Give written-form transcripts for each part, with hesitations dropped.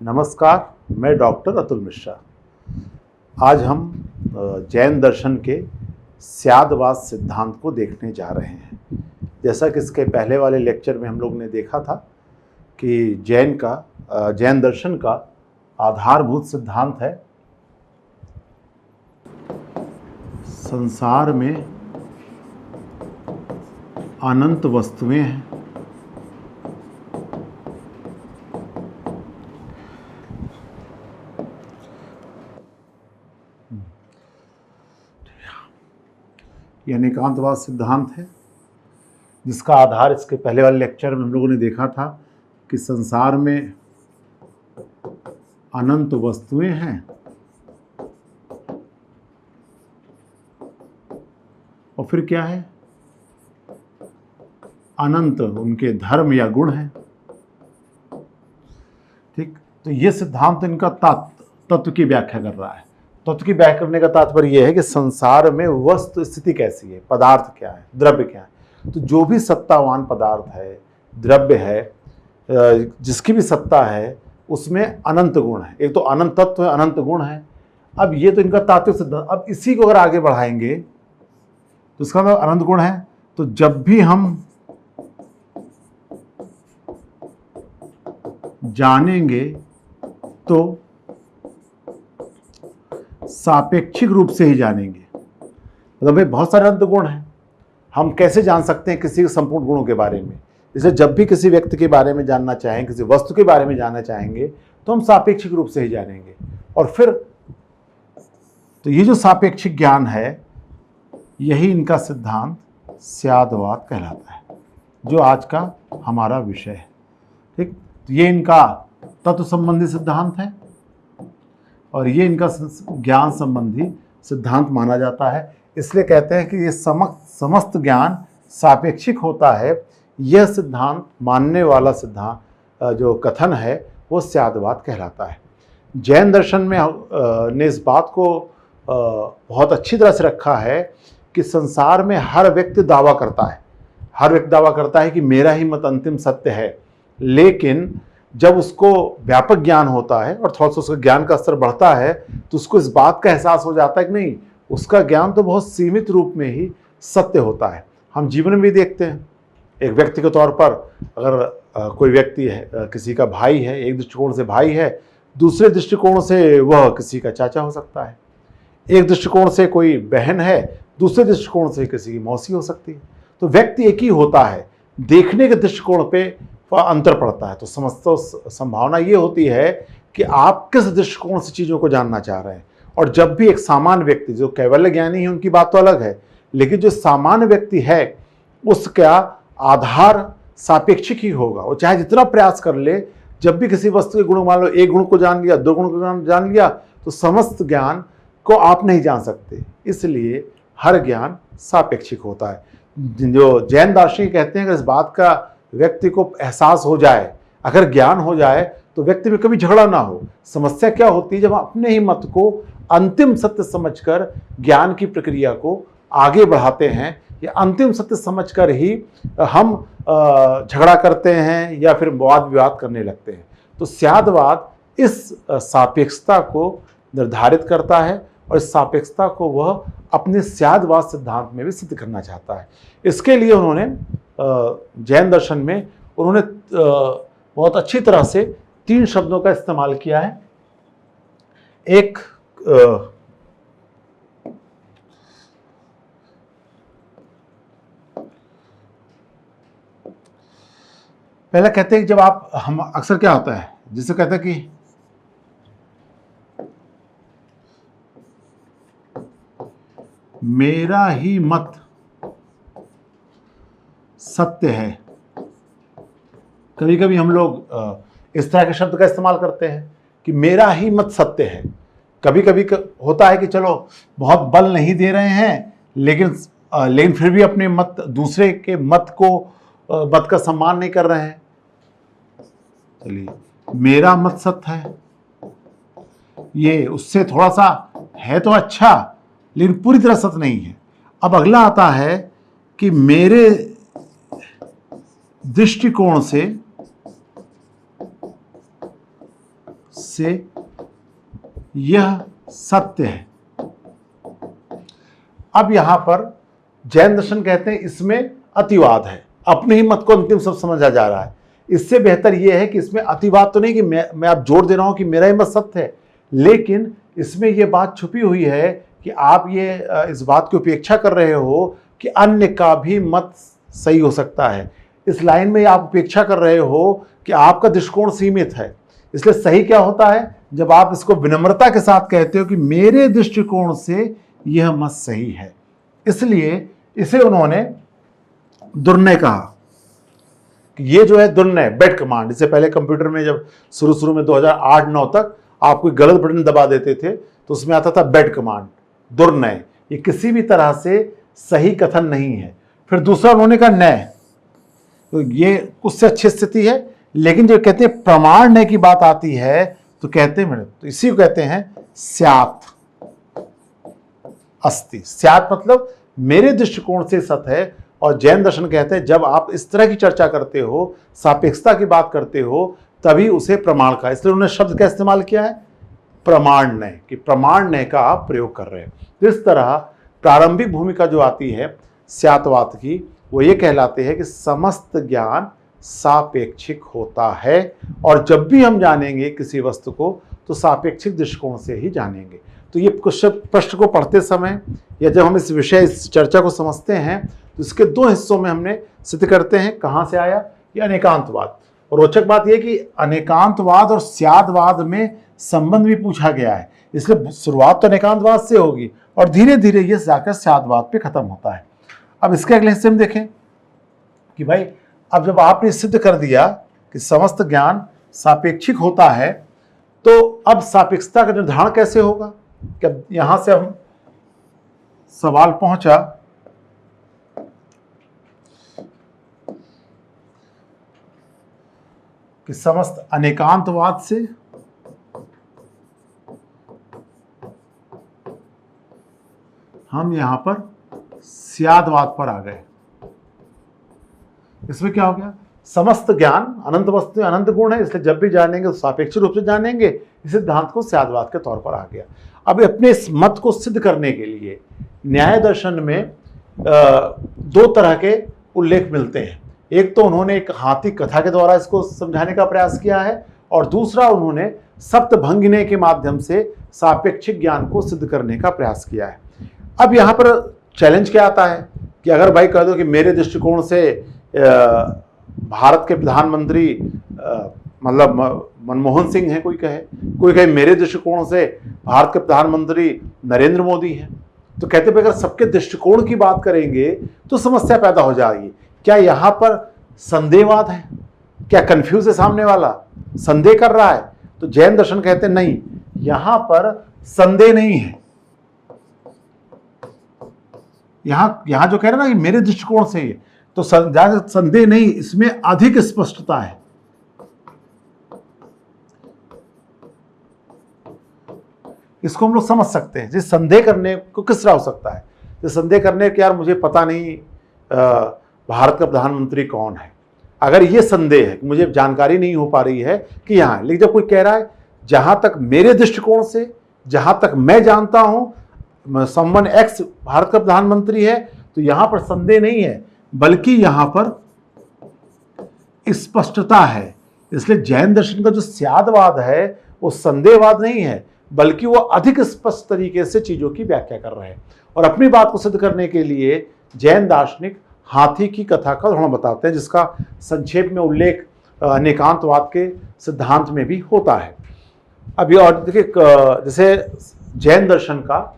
नमस्कार, मैं डॉक्टर अतुल मिश्रा। आज हम जैन दर्शन के स्यादवाद सिद्धांत को देखने जा रहे हैं। जैसा कि इसके पहले वाले लेक्चर में हम लोग ने देखा था कि जैन दर्शन का आधारभूत सिद्धांत है संसार में अनंत वस्तुएं हैं। यह एकांतवाद सिद्धांत है जिसका आधार इसके पहले वाले लेक्चर में हम लोगों ने देखा था कि संसार में अनंत वस्तुएं हैं और फिर क्या है, अनंत उनके धर्म या गुण हैं। ठीक, तो ये सिद्धांत इनका तत्व की व्याख्या कर रहा है। तत्व की व्याख्या करने का तात्पर्य यह है कि संसार में वस्तु स्थिति कैसी है, पदार्थ क्या है, द्रव्य क्या है। तो जो भी सत्तावान पदार्थ है, द्रव्य है, जिसकी भी सत्ता है, उसमें अनंत गुण है। एक तो अनंत तत्व है, अनंत गुण है। अब ये तो इनका तात्विक सिद्धांत। अब इसी को अगर आगे बढ़ाएंगे तो इसका मतलब अनंत गुण है। तो जब भी हम जानेंगे तो सापेक्षिक रूप से ही जानेंगे। मतलब भाई बहुत सारे अनंत गुण हैं, हम कैसे जान सकते हैं किसी के संपूर्ण गुणों के बारे में। इसलिए जब भी किसी व्यक्ति के बारे में जानना चाहें, किसी वस्तु के बारे में जानना चाहेंगे तो हम सापेक्षिक रूप से ही जानेंगे। और फिर तो ये जो सापेक्षिक ज्ञान है, यही इनका सिद्धांत स्यादवाद कहलाता है, जो आज का हमारा विषय है। ठीक, तो ये इनका तत्व संबंधी सिद्धांत है और ये इनका ज्ञान संबंधी सिद्धांत माना जाता है। इसलिए कहते हैं कि ये समस्त ज्ञान सापेक्षिक होता है। यह सिद्धांत मानने वाला सिद्धांत जो कथन है वो स्यादवाद कहलाता है। जैन दर्शन में ने इस बात को बहुत अच्छी तरह से रखा है कि संसार में हर व्यक्ति दावा करता है कि मेरा ही मत अंतिम सत्य है। लेकिन जब उसको व्यापक ज्ञान होता है और थोड़ा सा उसका ज्ञान का स्तर बढ़ता है तो उसको इस बात का एहसास हो जाता है कि नहीं, उसका ज्ञान तो बहुत सीमित रूप में ही सत्य होता है। हम जीवन में भी देखते हैं, एक व्यक्ति के तौर पर अगर कोई व्यक्ति है, किसी का भाई है, एक दृष्टिकोण से भाई है, दूसरे दृष्टिकोण से वह किसी का चाचा हो सकता है। एक दृष्टिकोण से कोई बहन है, दूसरे दृष्टिकोण से किसी की मौसी हो सकती है। तो व्यक्ति एक ही होता है, देखने के दृष्टिकोण पे अंतर पड़ता है। तो समस्त संभावना ये होती है कि आप किस दृष्टिकोण से चीज़ों को जानना चाह रहे हैं। और जब भी एक सामान्य व्यक्ति, जो कैवल्य ज्ञानी है उनकी बात तो अलग है, लेकिन जो सामान्य व्यक्ति है उसका आधार सापेक्षिक ही होगा। वो चाहे जितना प्रयास कर ले, जब भी किसी वस्तु के गुण, मान लो एक गुण को जान लिया, दो गुण को जान लिया, तो समस्त ज्ञान को आप नहीं जान सकते। इसलिए हर ज्ञान सापेक्षिक होता है। जो जैन दार्शनिक कहते हैं कि इस बात का व्यक्ति को एहसास हो जाए, अगर ज्ञान हो जाए, तो व्यक्ति में कभी झगड़ा ना हो। समस्या क्या होती है, जब हम अपने ही मत को अंतिम सत्य समझकर ज्ञान की प्रक्रिया को आगे बढ़ाते हैं, या अंतिम सत्य समझकर ही हम झगड़ा करते हैं या फिर वाद विवाद करने लगते हैं। तो स्यादवाद इस सापेक्षता को निर्धारित करता है और इस सापेक्षता को वह अपने स्यादवाद सिद्धांत में भी सिद्ध करना चाहता है। इसके लिए उन्होंने जैन दर्शन में उन्होंने बहुत अच्छी तरह से 3 शब्दों का इस्तेमाल किया है। एक पहले कहते हैं कि जब हम अक्सर क्या होता है, जिसे कहते हैं कि मेरा ही मत सत्य है। कभी कभी हम लोग इस तरह के शब्द का इस्तेमाल करते हैं कि मेरा ही मत सत्य है। कभी कभी होता है कि चलो बहुत बल नहीं दे रहे हैं, लेकिन फिर भी अपने मत, दूसरे के मत का सम्मान नहीं कर रहे हैं। चलिए, मेरा मत सत्य है, ये उससे थोड़ा सा है तो अच्छा, लेकिन पूरी तरह सत्य नहीं है। अब अगला आता है कि मेरे दृष्टिकोण से से यह सत्य है। अब यहां पर जैन दर्शन कहते हैं इसमें अतिवाद है, अपने ही मत को अंतिम सब समझा जा रहा है। इससे बेहतर यह है कि इसमें अतिवाद तो नहीं कि मैं आप जोर दे रहा हूं कि मेरा ही मत सत्य है, लेकिन इसमें यह बात छुपी हुई है कि आप ये इस बात की उपेक्षा कर रहे हो कि अन्य का भी मत सही हो सकता है। इस लाइन में आप उपेक्षा कर रहे हो कि आपका दृष्टिकोण सीमित है। इसलिए सही क्या होता है, जब आप इसको विनम्रता के साथ कहते हो कि मेरे दृष्टिकोण से यह मत सही है। इसलिए इसे उन्होंने दुर्नय कहा कि ये जो है दुर्नय, बेड कमांड। इससे पहले कंप्यूटर में जब शुरू में 2008-9 तक आप कोई गलत बटन दबा देते थे तो उसमें आता था बेड कमांड, दुर्नय। ये किसी भी तरह से सही कथन नहीं है। फिर दूसरा उन्होंने कहा नय, तो ये उससे अच्छी स्थिति है। लेकिन जो कहते हैं प्रमाण नय की बात आती है तो कहते हैं, तो इसी को कहते हैं स्यात् अस्ति। स्यात् मतलब मेरे दृष्टिकोण से सत्य है। और जैन दर्शन कहते हैं जब आप इस तरह की चर्चा करते हो, सापेक्षता की बात करते हो, तभी उसे प्रमाण का, इसलिए उन्होंने शब्द का इस्तेमाल किया है प्रमाण नय, कि प्रमाण नय का आप प्रयोग कर रहे हैं। तो इस तरह प्रारंभिक भूमिका जो आती है स्यातवाद की, वो ये कहलाते हैं कि समस्त ज्ञान सापेक्षिक होता है, और जब भी हम जानेंगे किसी वस्तु को तो सापेक्षिक दृष्टिकोण से ही जानेंगे। तो ये प्रश्न को पढ़ते समय या जब हम इस विषय, इस चर्चा को समझते हैं, तो इसके दो हिस्सों में हमने सिद्ध करते हैं कहाँ से आया, ये अनेकांतवाद। और रोचक बात यह कि अनेकांतवाद और स्यादवाद में संबंध भी पूछा गया है। इसलिए शुरुआत तो अनेकांतवाद से होगी और धीरे धीरे ये जाकर स्यादवाद पे खत्म होता है। अब इसके अगले हिस्से में देखें कि भाई अब जब आपने सिद्ध कर दिया कि समस्त ज्ञान सापेक्षिक होता है, तो अब सापेक्षता का निर्धारण कैसे होगा। क्या यहां से हम सवाल पहुंचा कि समस्त अनेकांतवाद से हम यहां पर स्यादवाद पर आ गए। इसमें क्या हो गया, समस्त ज्ञान अनंत वस्तु अनंत गुण है, इसलिए जब भी जानेंगे तो सापेक्षिक रूप से जानेंगे। इस सिद्धांत को स्यादवाद के तौर पर आ गया। अब अपने इस मत को सिद्ध करने के लिए न्याय दर्शन में दो तरह के उल्लेख मिलते हैं। एक तो उन्होंने एक हाथी कथा के द्वारा इसको समझाने का प्रयास किया है, और दूसरा उन्होंने सप्तभंगिनी के माध्यम से सापेक्षिक ज्ञान को सिद्ध करने का प्रयास किया है। अब यहाँ पर चैलेंज क्या आता है कि अगर भाई कह दो कि मेरे दृष्टिकोण से भारत के प्रधानमंत्री मतलब मनमोहन सिंह है, कोई कहे मेरे दृष्टिकोण से भारत के प्रधानमंत्री नरेंद्र मोदी हैं, तो कहते हैं अगर सबके दृष्टिकोण की बात करेंगे तो समस्या पैदा हो जाएगी। क्या यहाँ पर संदेहवाद है, क्या कंफ्यूज है सामने वाला, संदेह कर रहा है। तो जैन दर्शन कहते हैं नहीं, यहां पर संदेह नहीं है। यहां जो कह रहे हैं ना कि मेरे दृष्टिकोण से ये, तो संदेह नहीं, इसमें अधिक स्पष्टता है। इसको हम लोग समझ सकते हैं। जिस संदेह करने को किस तरह हो सकता है, जिस संदेह करने कि यार मुझे पता नहीं भारत का प्रधानमंत्री कौन है। अगर ये संदेह है, मुझे जानकारी नहीं हो पा रही है कि यहाँ, लेकिन जब कोई कह रहा है जहां तक मेरे दृष्टिकोण से, जहां तक मैं जानता हूं समवन एक्स भारत का प्रधानमंत्री है, तो यहां पर संदेह नहीं है, बल्कि यहां पर स्पष्टता है। इसलिए जैन दर्शन का जो स्यादवाद है वो संदेहवाद नहीं है, बल्कि वो अधिक स्पष्ट तरीके से चीजों की व्याख्या कर रहे हैं। और अपनी बात को सिद्ध करने के लिए जैन दार्शनिक हाथी की कथा का उदाहरण बताते हैं, जिसका संक्षेप में उल्लेख अनेकांतवाद के सिद्धांत में भी होता है। अभी और देखिए, जैसे जैन दर्शन का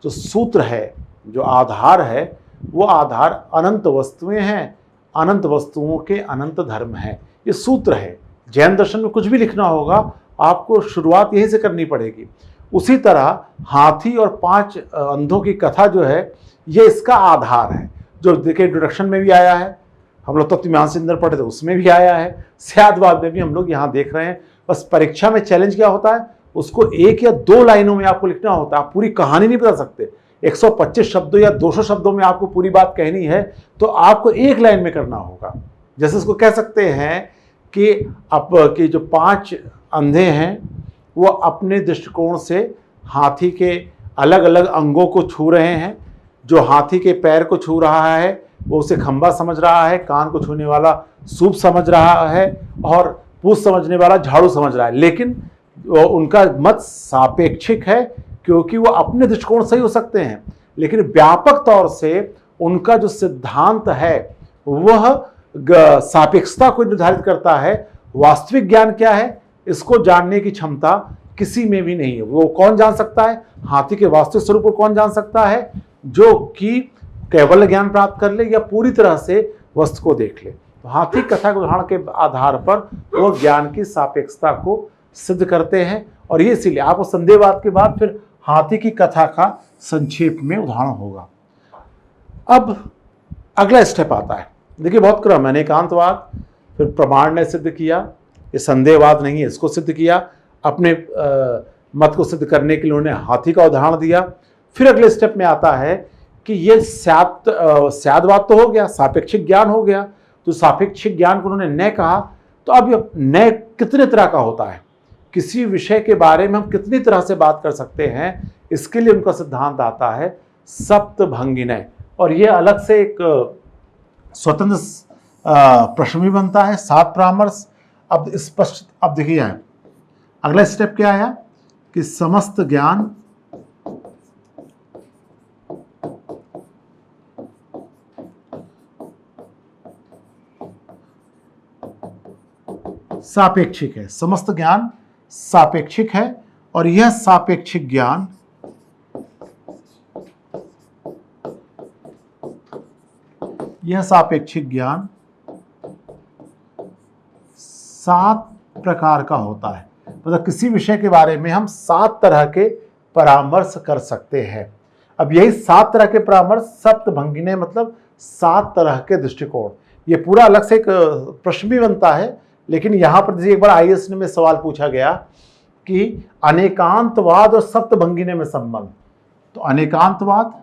जो सूत्र है, जो आधार है, वो आधार अनंत वस्तुएं हैं, अनंत वस्तुओं के अनंत धर्म है। ये सूत्र है। जैन दर्शन में कुछ भी लिखना होगा आपको शुरुआत यहीं से करनी पड़ेगी। उसी तरह हाथी और 5 अंधों की कथा जो है, ये इसका आधार है। जो देखिए इंट्रोडक्शन में भी आया है, हम लोग तत्वमीमांसा इंद्र पढ़े थे उसमें भी आया है, स्यादवाद में भी हम लोग यहाँ देख रहे हैं। बस परीक्षा में चैलेंज क्या होता है, उसको 1 या 2 लाइनों में आपको लिखना होता है। आप पूरी कहानी नहीं बता सकते। 125 शब्दों या 200 शब्दों में आपको पूरी बात कहनी है, तो आपको 1 लाइन में करना होगा। जैसे उसको कह सकते हैं कि अब कि जो 5 अंधे हैं वो अपने दृष्टिकोण से हाथी के अलग अलग अंगों को छू रहे हैं। जो हाथी के पैर को छू रहा है वो उसे खंबा समझ रहा है, कान को छूने वाला सूप समझ रहा है, और पूंछ समझने वाला झाड़ू समझ रहा है। लेकिन उनका मत सापेक्षिक है, क्योंकि वो अपने दृष्टिकोण सही हो सकते हैं, लेकिन व्यापक तौर से उनका जो सिद्धांत है वह सापेक्षता को निर्धारित करता है। वास्तविक ज्ञान क्या है, इसको जानने की क्षमता किसी में भी नहीं है। वो कौन जान सकता है? हाथी के वास्तविक स्वरूप को कौन जान सकता है? जो कि केवल ज्ञान प्राप्त कर ले या पूरी तरह से वस्तु को देख ले। तो हाथी कथा के उदाहरण के आधार पर वो ज्ञान की सापेक्षता को सिद्ध करते हैं, और ये इसीलिए आपको संदेहवाद के बाद फिर हाथी की कथा का संक्षेप में उदाहरण होगा। अब अगला स्टेप आता है। देखिए बहुत क्रम है, अनेकांतवाद, फिर प्रमाण ने सिद्ध किया, ये संदेहवाद नहीं है, इसको सिद्ध किया, अपने मत को सिद्ध करने के लिए उन्होंने हाथी का उदाहरण दिया। फिर अगले स्टेप में आता है कि ये स्यादवाद तो हो गया, सापेक्षिक ज्ञान हो गया। तो सापेक्षिक ज्ञान को उन्होंने न कहा, तो अब ये न कितने तरह का होता है, किसी विषय के बारे में हम कितनी तरह से बात कर सकते हैं, इसके लिए उनका सिद्धांत आता है सप्तभंगिनय। और ये अलग से एक स्वतंत्र प्रश्न भी बनता है, 7 परामर्श। अब स्पष्ट, अब देखिए अगला स्टेप क्या आया कि समस्त ज्ञान सापेक्षिक है। समस्त ज्ञान सापेक्षिक है, और यह सापेक्षिक ज्ञान सात प्रकार का होता है। मतलब किसी विषय के बारे में हम 7 तरह के परामर्श कर सकते हैं। अब यही 7 तरह के परामर्श सप्तभंगिनय, मतलब 7 तरह के दृष्टिकोण। ये पूरा अलग से एक प्रश्न भी बनता है, लेकिन यहां पर एक बार IAS में सवाल पूछा गया कि अनेकांतवाद और सप्तभंगिनय में संबंध। तो अनेकांतवाद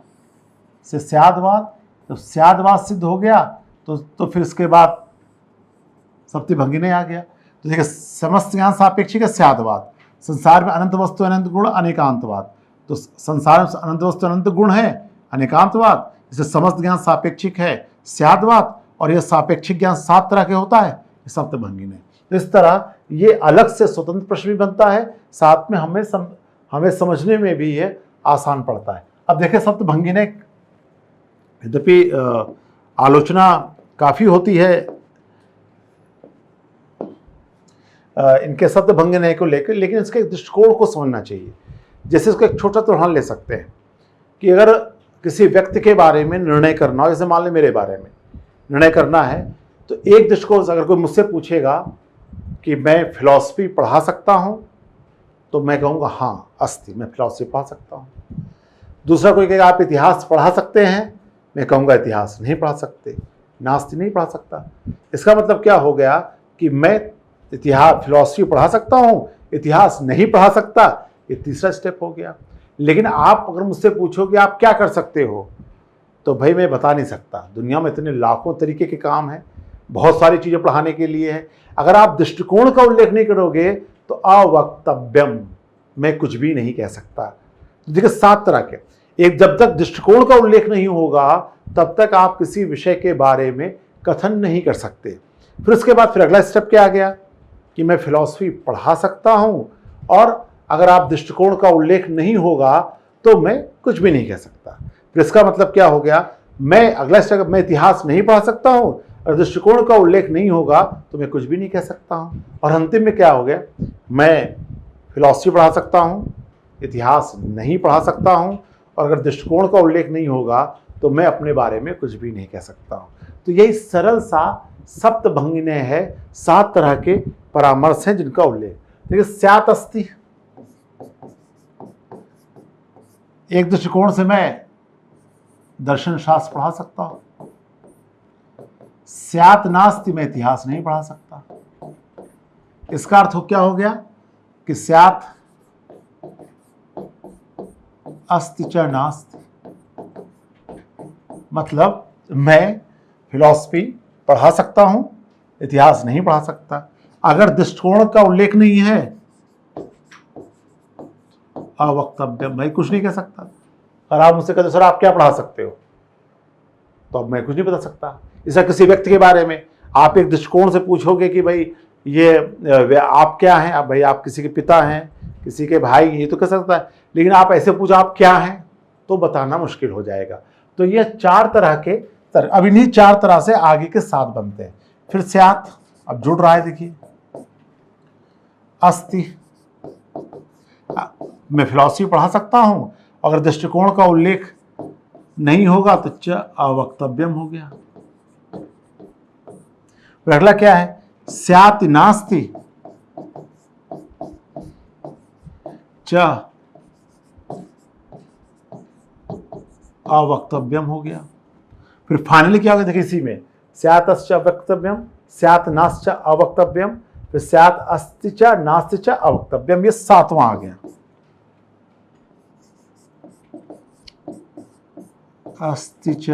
से स्यादवाद, तो स्यादवाद सिद्ध हो गया तो फिर इसके बाद सप्तभंगिनय आ गया। तो देखिए समस्त ज्ञान सापेक्षिक है, स्यादवाद। संसार में अनंत वस्तु अनंत गुण, अनेकांतवाद। तो संसार में अनंत वस्तु अनंत गुण है, अनेकांतवाद। इसे समस्त ज्ञान सापेक्षिक है, स्यादवाद। और यह सापेक्षिक ज्ञान 7 तरह के होता है, सप्तभंगिनय। तो इस तरह ये अलग से स्वतंत्र प्रश्न भी बनता है, साथ में हमें समझने में भी ये आसान पड़ता है। अब देखिए सप्तभंगिनय, यद्यपि आलोचना काफ़ी होती है इनके सप्तभंगिनय को लेकर, लेकिन इसके दृष्टिकोण को समझना चाहिए। जैसे इसको एक छोटा उदाहरण ले सकते हैं कि अगर किसी व्यक्ति के बारे में निर्णय करना हो, जैसे मान लें मेरे बारे में निर्णय करना है, तो एक दृष्टिकोण अगर कोई मुझसे पूछेगा कि मैं फिलॉसफी पढ़ा सकता हूं, तो मैं कहूँगा हाँ अस्ति, मैं फिलॉसफी पढ़ा सकता हूँ। दूसरा कोई कहेगा आप इतिहास पढ़ा सकते हैं, मैं कहूँगा इतिहास नहीं पढ़ा सकते, नास्ति नहीं पढ़ा सकता। इसका मतलब क्या हो गया कि मैं इतिहास फिलॉसफी पढ़ा सकता हूँ, इतिहास नहीं पढ़ा सकता। ये तीसरा स्टेप हो गया। लेकिन आप अगर मुझसे पूछोगे आप क्या कर सकते हो, तो भाई मैं बता नहीं सकता। दुनिया में इतने लाखों तरीके के काम हैं, बहुत सारी चीज़ें पढ़ाने के लिए है। अगर आप दृष्टिकोण का उल्लेख नहीं करोगे तो अवक्तव्यम, मैं कुछ भी नहीं कह सकता। देखिए 7 तरह के, एक जब तक दृष्टिकोण का उल्लेख नहीं होगा तब तक आप किसी विषय के बारे में कथन नहीं कर सकते। फिर उसके बाद फिर अगला स्टेप क्या आ गया कि मैं फिलॉसफी पढ़ा सकता हूँ, और अगर आप दृष्टिकोण का उल्लेख नहीं होगा तो मैं कुछ भी नहीं कह सकता। फिर इसका मतलब क्या हो गया, मैं अगला स्टेप, मैं इतिहास नहीं पढ़ा सकता हूँ, और दृष्टिकोण का उल्लेख नहीं होगा तो मैं कुछ भी नहीं कह सकता हूँ। और अंतिम में क्या हो गया, मैं फिलॉसफी पढ़ा सकता हूँ, इतिहास नहीं पढ़ा सकता हूँ, और अगर दृष्टिकोण का उल्लेख नहीं होगा तो मैं अपने बारे में कुछ भी नहीं कह सकता हूँ। तो यही सरल सा सप्तभंगिनय है, 7 तरह के परामर्श हैं जिनका उल्लेख। देखिए स्यात् अस्ति, एक दृष्टिकोण से मैं दर्शन शास्त्र पढ़ा सकता हूं। स्यात् नास्ति, मैं इतिहास नहीं पढ़ा सकता। इसका अर्थ क्या हो गया कि स्यात् अस्ति च नास्ति, मतलब मैं फिलॉसफी पढ़ा सकता हूं, इतिहास नहीं पढ़ा सकता। अगर दृष्टिकोण का उल्लेख नहीं है अवक्तव्यम, भाई कुछ नहीं कह सकता। और आप मुझसे कहते सर आप क्या पढ़ा सकते हो, तो अब मैं कुछ नहीं बता सकता। इसे किसी व्यक्ति के बारे में आप एक दृष्टिकोण से पूछोगे कि भाई ये आप क्या हैं, अब भाई आप किसी के पिता हैं, किसी के भाई, ये तो कह सकता है, लेकिन आप ऐसे पूछो आप क्या हैं, तो बताना मुश्किल हो जाएगा। तो ये 4 तरह के अब इन्हीं 4 तरह से आगे के 7 बनते हैं। फिर स्यात्, अब जुड़ रहा है, देखिए अस्ति, मैं फिलॉसफी पढ़ा सकता हूं, अगर दृष्टिकोण का उल्लेख नहीं होगा तो च अवक्तव्यम हो गया। फिर अगला क्या है, स्यात् नास्ति च अवक्तव्यम हो गया। फिर फाइनली क्या होगा, देखिए इसी में स्यात् अवक्तव्यम, स्यात् नास्ति च अवक्तव्यम, फिर स्यात् अस्ति च नास्ति च अवक्तव्यम, ये 7वां आ गया। अस्ति च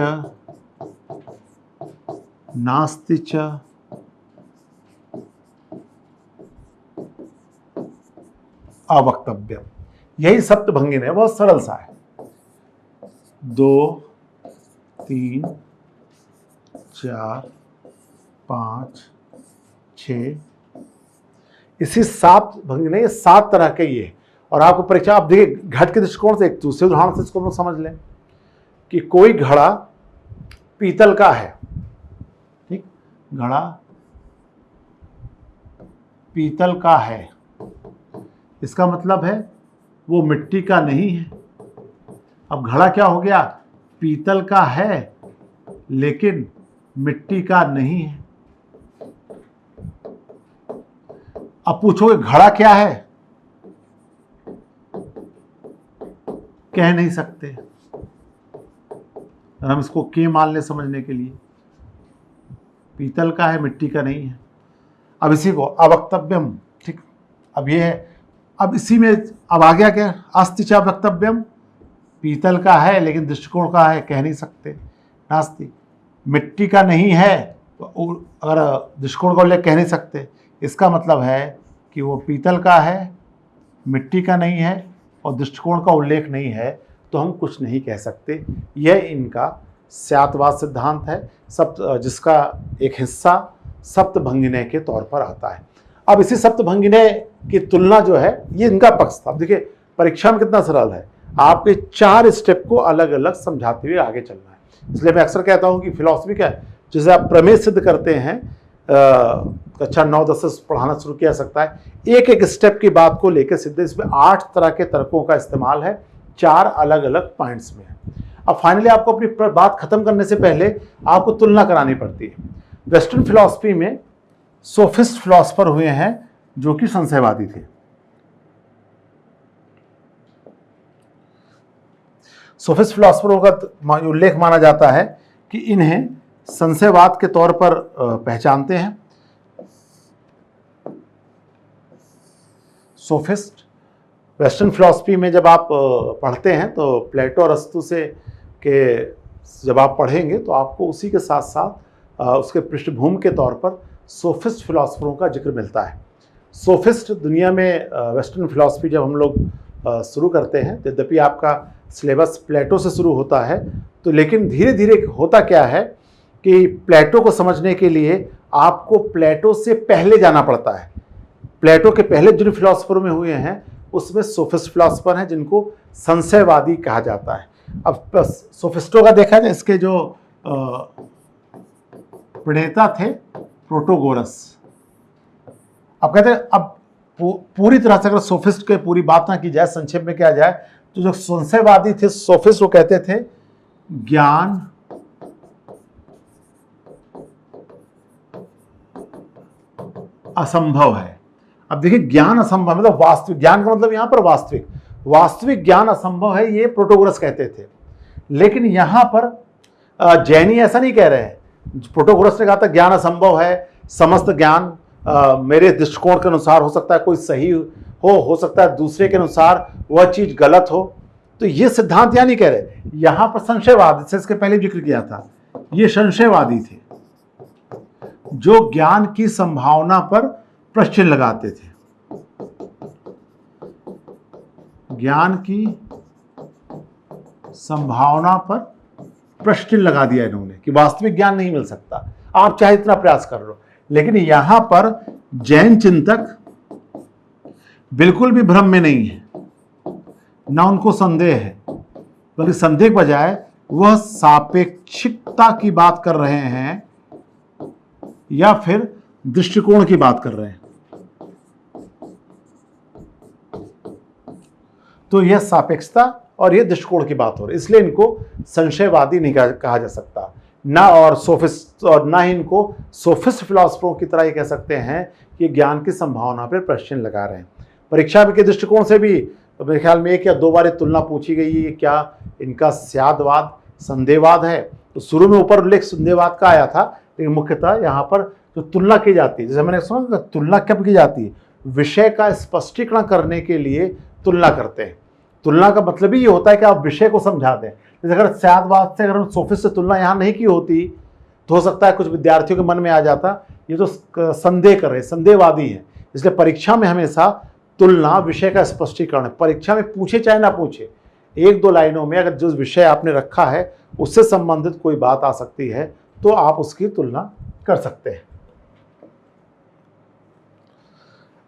नास्ति च अवक्तव्यम, यही सप्तभंगिन है, बहुत सरल सा है। 2 3 4 5 6, इसी 7 भंगिन है, ये 7 तरह के ये। और आपको परीक्षा, आप देखिए घट के दृष्टिकोण से एक दूसरे उदाहरण से इसको हम समझ लें कि कोई घड़ा पीतल का है, ठीक, घड़ा पीतल का है, इसका मतलब है वो मिट्टी का नहीं है। अब घड़ा क्या हो गया, पीतल का है लेकिन मिट्टी का नहीं है। अब पूछोगे घड़ा क्या है, कह नहीं सकते, और हम इसको के मान ले समझने के लिए, पीतल का है मिट्टी का नहीं है। अब इसी को अवक्तव्यम, ठीक, अब ये है, अब इसी में अब आ गया क्या, अस्ति च अवक्तव्यम, पीतल का है लेकिन दृष्टिकोण का है, कह नहीं सकते। नास्ति, मिट्टी का नहीं है, तो अगर दृष्टिकोण का उल्लेख कह नहीं सकते, इसका मतलब है कि वो पीतल का है, मिट्टी का नहीं है और दृष्टिकोण का उल्लेख नहीं है, तो हम कुछ नहीं कह सकते। यह इनका स्यात्वाद सिद्धांत है, जिसका एक हिस्सा सप्तभंगिनय के तौर पर आता है। अब इसी सप्तभंगिनय की तुलना जो है, ये इनका पक्ष था। अब देखिए परीक्षा में कितना सरल है, आपके 4 स्टेप को अलग अलग समझाते हुए आगे चलना है। इसलिए मैं अक्सर कहता हूं कि फिलॉसफी क्या है, जैसे आप प्रमेय सिद्ध करते हैं, कक्षा 9-10 से पढ़ाना शुरू किया सकता है, एक एक स्टेप की बात को लेकर सिद्ध, इसमें 8 तरह के तर्कों का इस्तेमाल है, 4 अलग अलग पॉइंट्स में है। अब फाइनली आपको अपनी बात खत्म करने से पहले आपको तुलना करानी पड़ती है। वेस्टर्न फिलॉसफी में सोफिस्ट फिलॉसफर हुए हैं जो कि संशयवादी थे। सोफिस्ट फिलॉसफरों का उल्लेख माना जाता है कि इन्हें संशयवाद के तौर पर पहचानते हैं। सोफिस्ट वेस्टर्न फिलॉसफी में जब आप पढ़ते हैं तो प्लेटो और अरस्तु से के जब आप पढ़ेंगे तो आपको उसी के साथ साथ उसके पृष्ठभूमि के तौर पर सोफिस्ट फिलॉसफरों का जिक्र मिलता है। सोफिस्ट दुनिया में वेस्टर्न फिलॉसफी जब हम लोग शुरू करते हैं, यद्यपि आपका सिलेबस प्लेटो से शुरू होता है, तो लेकिन धीरे धीरे होता क्या है कि प्लेटो को समझने के लिए आपको प्लेटो से पहले जाना पड़ता है। प्लेटो के पहले जिन फिलॉसफरों में हुए हैं उसमें सोफिस्ट फिलॉसफर हैं जिनको संशयवादी कहा जाता है। अब सोफिस्टों का देखा जाए, इसके जो प्रणेता थे प्रोटोगोरस। अब कहते हैं, अब पूरी तरह से अगर सोफिस्ट के पूरी बात ना की जाए, संक्षेप में किया जाए, तो जो संशयवादी थे सोफिस्ट, वो कहते थे ज्ञान असंभव है। अब देखिए ज्ञान असंभव मतलब वास्तविक ज्ञान का मतलब यहां पर वास्तविक ज्ञान असंभव है, ये प्रोटोगोरस कहते थे। लेकिन यहां पर जैनी ऐसा नहीं कह रहे हैं। प्रोटोगोरस ने कहा था ज्ञान असंभव है, समस्त ज्ञान मेरे दृष्टिकोण के अनुसार हो सकता है कोई सही हो सकता है दूसरे के अनुसार वह चीज गलत हो। तो ये सिद्धांत यहां नहीं कह रहे, यहां पर संशयवाद, जैसे इसके पहले जिक्र किया था, ये संशयवादी थे जो ज्ञान की संभावना पर प्रश्न लगाते थे। ज्ञान की संभावना पर प्रश्न चिन्ह लगा दिया इन्होंने कि वास्तविक ज्ञान नहीं मिल सकता, आप चाहे इतना प्रयास कर लो। लेकिन यहां पर जैन चिंतक बिल्कुल भी भ्रम में नहीं है, ना उनको संदेह है, बल्कि संदेह के बजाय वह सापेक्षिकता की बात कर रहे हैं या फिर दृष्टिकोण की बात कर रहे हैं। तो यह सापेक्षता और यह दृष्टिकोण की बात हो रही है, इसलिए इनको संशयवादी नहीं कहा जा सकता, ना और सोफिस्ट, और ना ही इनको सोफिस्ट फिलोसफरों की तरह ये कह सकते हैं कि ज्ञान की संभावना पर प्रश्न लगा रहे हैं। परीक्षा के दृष्टिकोण से भी तो मेरे ख्याल में एक या दो बार तुलना पूछी गई है, क्या इनका स्यादवाद संदेहवाद है। तो शुरू में ऊपर उल्लेख संदेहवाद का आया था, लेकिन मुख्यतः यहाँ पर जो तुलना की जाती है, जैसे मैंने सुना तुलना कब की जाती है, विषय का स्पष्टीकरण करने के लिए तुलना करते हैं। तुलना का मतलब ही ये होता है कि आप विषय को समझा दें। जैसे अगर स्यादवाद से, अगर सोफिस्ट से तुलना यहाँ नहीं की होती तो हो सकता है कुछ विद्यार्थियों के मन में आ जाता ये तो संदेह कर रहे, संदेहवादी है। इसलिए परीक्षा में हमेशा तुलना विषय का स्पष्टीकरण है। परीक्षा में पूछे चाहे ना पूछे, एक दो लाइनों में अगर जो विषय आपने रखा है उससे संबंधित कोई बात आ सकती है तो आप उसकी तुलना कर सकते हैं।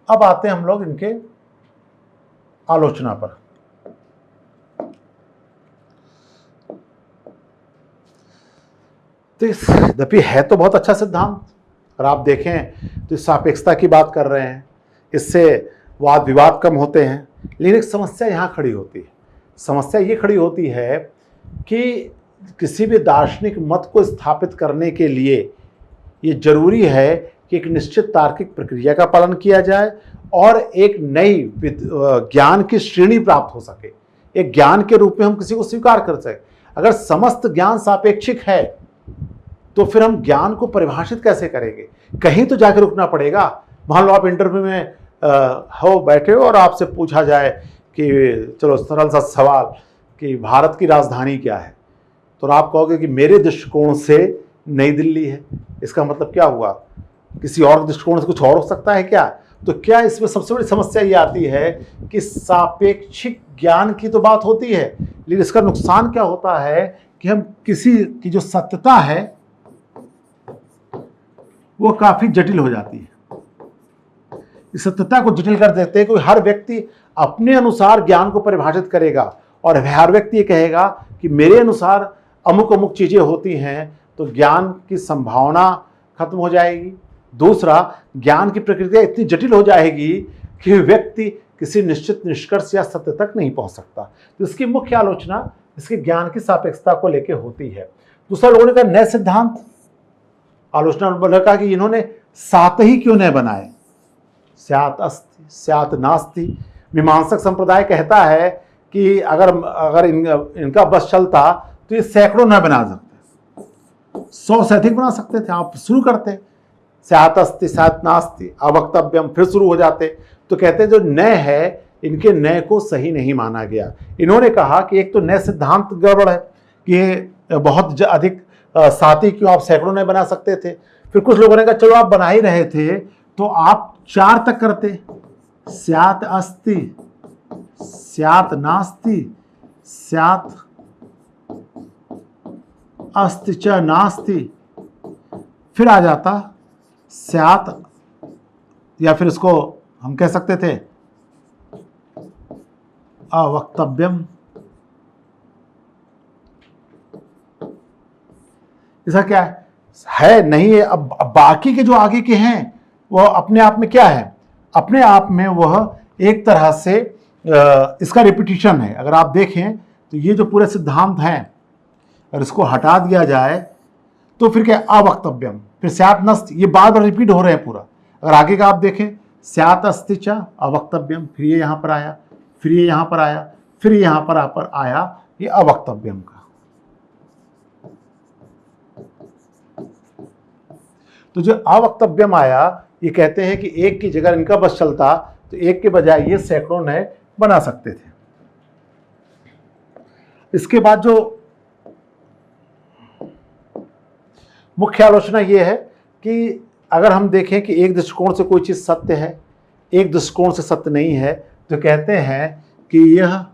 अब आते हैं हम लोग इनके आलोचना पर। तो यद्यपि है तो बहुत अच्छा सिद्धांत, अगर आप देखें तो सापेक्षता की बात कर रहे हैं, इससे वाद विवाद कम होते हैं। लेकिन एक समस्या यहाँ खड़ी होती है। समस्या ये खड़ी होती है कि किसी भी दार्शनिक मत को स्थापित करने के लिए ये जरूरी है कि एक निश्चित तार्किक प्रक्रिया का पालन किया जाए और एक नई ज्ञान की श्रेणी प्राप्त हो सके, एक ज्ञान के रूप में हम किसी को स्वीकार कर सकें। अगर समस्त ज्ञान सापेक्षिक है तो फिर हम ज्ञान को परिभाषित कैसे करेंगे? कहीं तो जाकर रुकना पड़ेगा। मान लो आप इंटरव्यू में हो बैठे हो और आपसे पूछा जाए कि चलो सरल सा सवाल कि भारत की राजधानी क्या है, तो आप कहोगे कि मेरे दृष्टिकोण से नई दिल्ली है। इसका मतलब क्या हुआ? किसी और दृष्टिकोण से कुछ और हो सकता है क्या? तो क्या इसमें सबसे बड़ी समस्या ये आती है कि सापेक्षिक ज्ञान की तो बात होती है, लेकिन इसका नुकसान क्या होता है कि हम किसी की जो सत्यता है वो काफी जटिल हो जाती है। इस सत्यता को जटिल कर देते हैं कि हर व्यक्ति अपने अनुसार ज्ञान को परिभाषित करेगा और हर व्यक्ति ये कहेगा कि मेरे अनुसार अमुक अमुक चीजें होती हैं, तो ज्ञान की संभावना खत्म हो जाएगी। दूसरा, ज्ञान की प्रक्रिया इतनी जटिल हो जाएगी कि व्यक्ति किसी निश्चित निष्कर्ष या सत्य तक नहीं पहुंच सकता। तो इसकी मुख्य आलोचना इसके ज्ञान की सापेक्षता को लेकर होती है। दूसरा, लोगों ने कहा नए सिद्धांत। आलोचना ने कहा कि इन्होंने सात ही क्यों नहीं बनाए, स्यात् अस्ति स्यात् नास्ति। मीमांसक संप्रदाय कहता है कि अगर इनका बस चलता तो ये सैकड़ों न बना सकते, 100 से अधिक बना सकते थे। आप शुरू करते स्यात् अस्ति स्यात् नास्ति अवक्तव्यम, फिर शुरू हो जाते। तो कहते हैं जो नए है इनके नए को सही नहीं माना गया। इन्होंने कहा कि एक तो नए सिद्धांत गड़बड़ है कि बहुत अधिक साथी क्यों, आप सैकड़ों नए बना सकते थे। फिर कुछ लोगों ने कहा चलो आप बना ही रहे थे तो आप 4 तक करते, स्यात् अस्ति स्यात् नास्ति स्यात् अस्ति च नास्ति, फिर आ जाता स्यात्, या फिर इसको हम कह सकते थे अवक्तव्यम। इसका क्या है नहीं है। अब बाकी के जो आगे के हैं वह अपने आप में क्या है, अपने आप में वह एक तरह से इसका रिपीटिशन है। अगर आप देखें तो ये जो पूरे सिद्धांत हैं, अगर इसको हटा दिया जाए तो फिर क्या, अवक्तव्यम, फिर स्यात् नस्ति, ये बार बार रिपीट हो रहे हैं पूरा। अगर आगे का आप देखें, स्यात् अस्ति च अवक्तव्यम, फिर ये यहाँ पर आया, फिर ये यहाँ पर आया, फिर यहाँ पर आया ये अवक्तव्यम का। तो जो अवक्तव्यम आया, ये कहते हैं कि एक की जगह इनका बस चलता तो एक के बजाय ये सैकड़ों नए बना सकते थे। इसके बाद जो मुख्य आलोचना ये है कि अगर हम देखें कि एक दृष्टिकोण से कोई चीज सत्य है, एक दृष्टिकोण से सत्य नहीं है, तो कहते हैं कि यह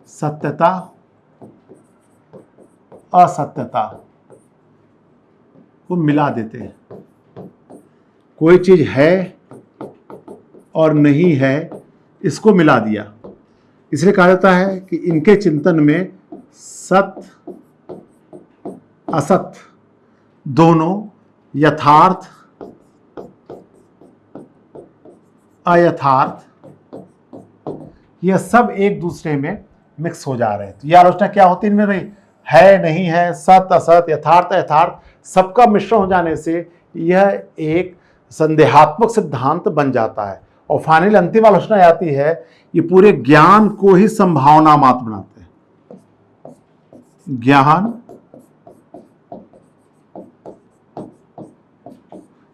सत्यता असत्यता को मिला देते हैं। कोई चीज है और नहीं है, इसको मिला दिया। इसलिए कहा जाता है कि इनके चिंतन में सत्य असत्य दोनों, यथार्थ अयथार्थ, यह सब एक दूसरे में मिक्स हो जा रहे हैं। तो यह आलोचना क्या होती है इनमें भाई? है नहीं है, सत्य असत्य, यथार्थ अयथार्थ, सबका मिश्रण हो जाने से यह एक संदेहात्मक सिद्धांत बन जाता है। और फाइनल अंतिम आलोचना आती है, ये पूरे ज्ञान को ही संभावना मात्र बनाते हैं। ज्ञान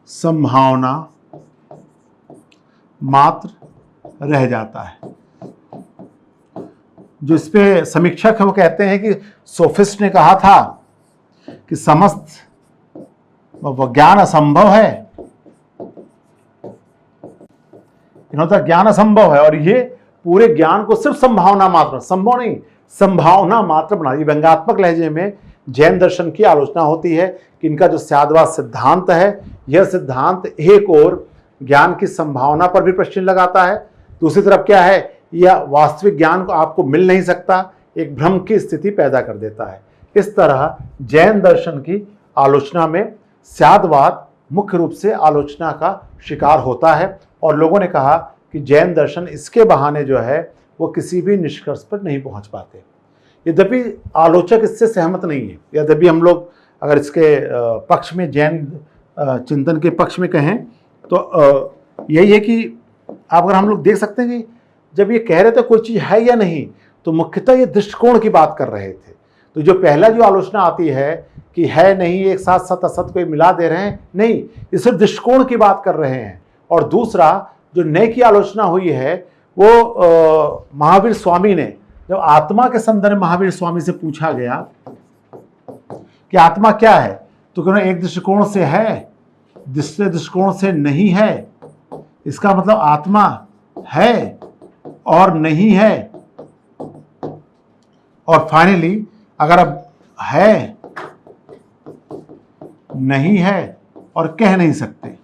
संभावना मात्र रह जाता है। जो इस पे समीक्षक है वो कहते हैं कि सोफिस्ट ने कहा था कि समस्त ज्ञान असंभव है, ज्ञान असंभव है, और ये पूरे ज्ञान को सिर्फ संभावना मात्र, संभव नहीं, संभावना मात्र बना। ये व्यंग्यात्मक लहजे में जैन दर्शन की आलोचना होती है कि इनका जो स्यादवाद सिद्धांत है, यह सिद्धांत एक और ज्ञान की संभावना पर भी प्रश्न लगाता है, दूसरी तरफ क्या है, यह वास्तविक ज्ञान को आपको मिल नहीं सकता, एक भ्रम की स्थिति पैदा कर देता है। इस तरह जैन दर्शन की आलोचना में स्यादवाद मुख्य रूप से आलोचना का शिकार होता है, और लोगों ने कहा कि जैन दर्शन इसके बहाने जो है वो किसी भी निष्कर्ष पर नहीं पहुंच पाते। यद्यपि आलोचक इससे सहमत नहीं है। यद्यपि हम लोग अगर इसके पक्ष में, जैन चिंतन के पक्ष में कहें तो यही है कि अगर हम लोग देख सकते हैं कि जब ये कह रहे थे कोई चीज़ है या नहीं, तो मुख्यतः ये दृष्टिकोण की बात कर रहे थे। तो जो पहला जो आलोचना आती है कि है नहीं, एक साथ सत्य असत्य को मिला दे रहे हैं, नहीं, इस दृष्टिकोण की बात कर रहे हैं। और दूसरा जो नए की आलोचना हुई है वो महावीर स्वामी ने, जब आत्मा के संदर्भ में महावीर स्वामी से पूछा गया कि आत्मा क्या है, तो कहना एक दृष्टिकोण से है, दूसरे दृष्टिकोण से नहीं है। इसका मतलब आत्मा है और नहीं है। और फाइनली अगर अब है नहीं है और कह नहीं सकते,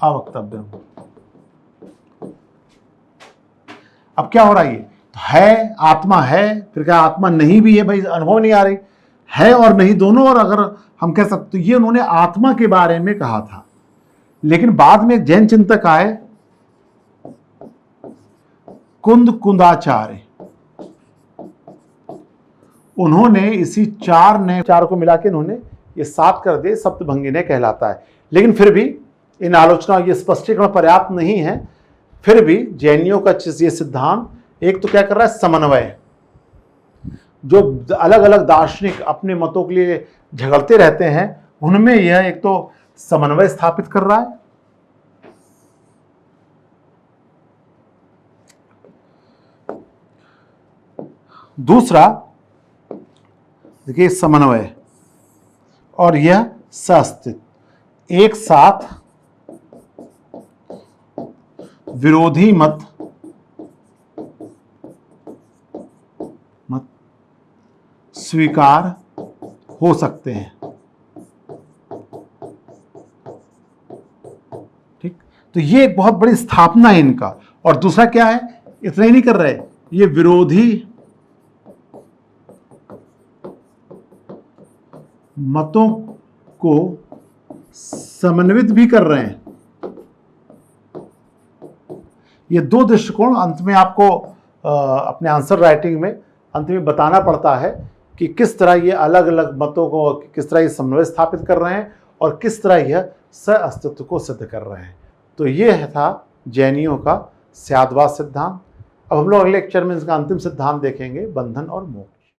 अवक्तव्य। अब क्या हो रहा है आत्मा है, फिर क्या आत्मा नहीं भी है, भाई अनुभव नहीं आ रही, है और नहीं दोनों। और अगर हम कह सकते, तो ये उन्होंने आत्मा के बारे में कहा था। लेकिन बाद में जैन चिंतक आए, कुंदाचार्य, उन्होंने इसी चार को मिला के उन्होंने ये 7 कर दिए, सप्तभंगी ने कहलाता है। लेकिन फिर भी इन आलोचना ये स्पष्टीकरण पर्याप्त नहीं है। फिर भी जैनियों का ये सिद्धांत एक तो क्या कर रहा है, समन्वय। जो अलग अलग दार्शनिक अपने मतों के लिए झगड़ते रहते हैं, उनमें यह एक तो समन्वय स्थापित कर रहा है। दूसरा देखिए समन्वय और यह सस्तित्व, एक साथ विरोधी मत स्वीकार हो सकते हैं। ठीक, तो ये एक बहुत बड़ी स्थापना है इनका। और दूसरा क्या है, इतना ही नहीं कर रहे, ये विरोधी मतों को समन्वित भी कर रहे हैं। ये 2 दृष्टिकोण अंत में आपको अपने आंसर राइटिंग में अंत में बताना पड़ता है कि किस तरह ये अलग अलग मतों को, किस तरह ये समन्वय स्थापित कर रहे हैं और किस तरह यह सह-अस्तित्व को सिद्ध कर रहे हैं। तो ये था जैनियों का स्यादवाद सिद्धांत। अब हम लोग अगले लेक्चर में इसका अंतिम सिद्धांत देखेंगे, बंधन और मोक्ष।